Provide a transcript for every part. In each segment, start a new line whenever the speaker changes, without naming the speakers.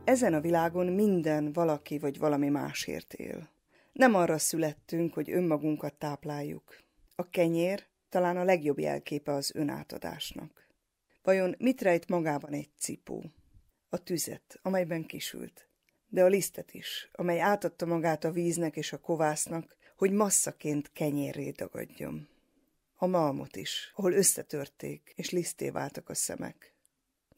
Ezen a világon minden valaki vagy valami másért él. Nem arra születtünk, hogy önmagunkat tápláljuk. A kenyér talán a legjobb jelképe az önátadásnak. Vajon mit rejt magában egy cipó? A tüzet, amelyben kisült, de a lisztet is, amely átadta magát a víznek és a kovásznak, hogy masszaként kenyérré dagadjon. A malmot is, ahol összetörték, és lisztté váltak a szemek.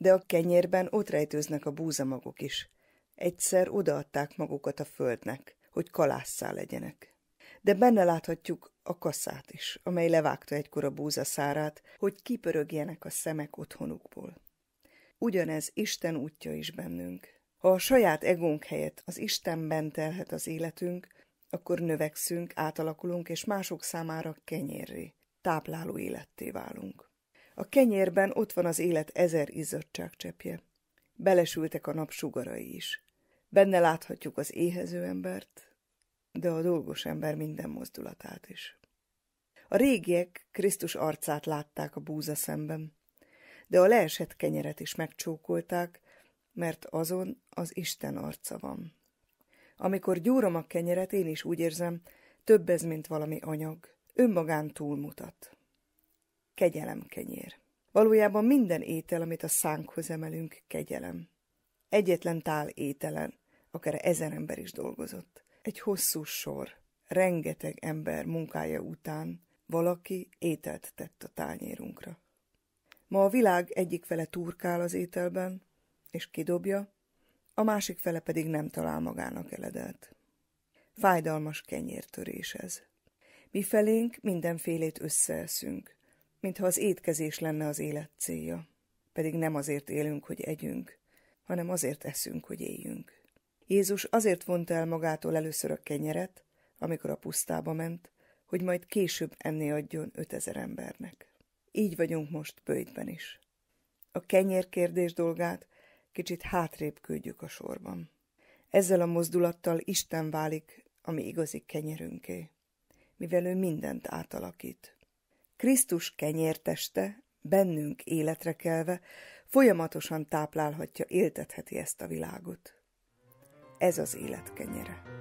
De a kenyérben ott rejtőznek a búzamagok is. Egyszer odaadták magukat a földnek, hogy kalásszá legyenek. De benne láthatjuk a kaszát is, amely levágta egykor a búzaszárát, hogy kipörögjenek a szemek otthonukból. Ugyanez Isten útja is bennünk. Ha a saját egónk helyett az Istenben telhet az életünk, akkor növekszünk, átalakulunk, és mások számára kenyérré, tápláló életté válunk. A kenyérben ott van az élet 1000 izzadságcseppje. Belesültek a nap sugarai is. Benne láthatjuk az éhező embert, de a dolgos ember minden mozdulatát is. A régiek Krisztus arcát látták a búza szemben, de a leesett kenyeret is megcsókolták, mert azon az Isten arca van. Amikor gyúrom a kenyeret, én is úgy érzem, több ez, mint valami anyag, önmagán túlmutat. Kegyelem kenyér. Valójában minden étel, amit a szánkhoz emelünk, kegyelem. Egyetlen tál ételen, akár 1000 ember is dolgozott. Egy hosszú sor, rengeteg ember munkája után valaki ételt tett a tányérunkra. Ma a világ egyik fele turkál az ételben, és kidobja, a másik fele pedig nem talál magának eledelt. Fájdalmas kenyértörés ez. Mi felénk mindenfélét összeeszünk, mintha az étkezés lenne az élet célja. Pedig nem azért élünk, hogy együnk, hanem azért eszünk, hogy éljünk. Jézus azért vonta el magától először a kenyeret, amikor a pusztába ment, hogy majd később enni adjon 5000 embernek. Így vagyunk most Böjtben is. A kenyérkérdés dolgát kicsit hátrébb küldjük a sorban. Ezzel a mozdulattal Isten válik a mi igazi kenyerünké, mivel ő mindent átalakít. Krisztus kenyérteste, bennünk életre kelve, folyamatosan táplálhatja, éltetheti ezt a világot. Ez az élet kenyere.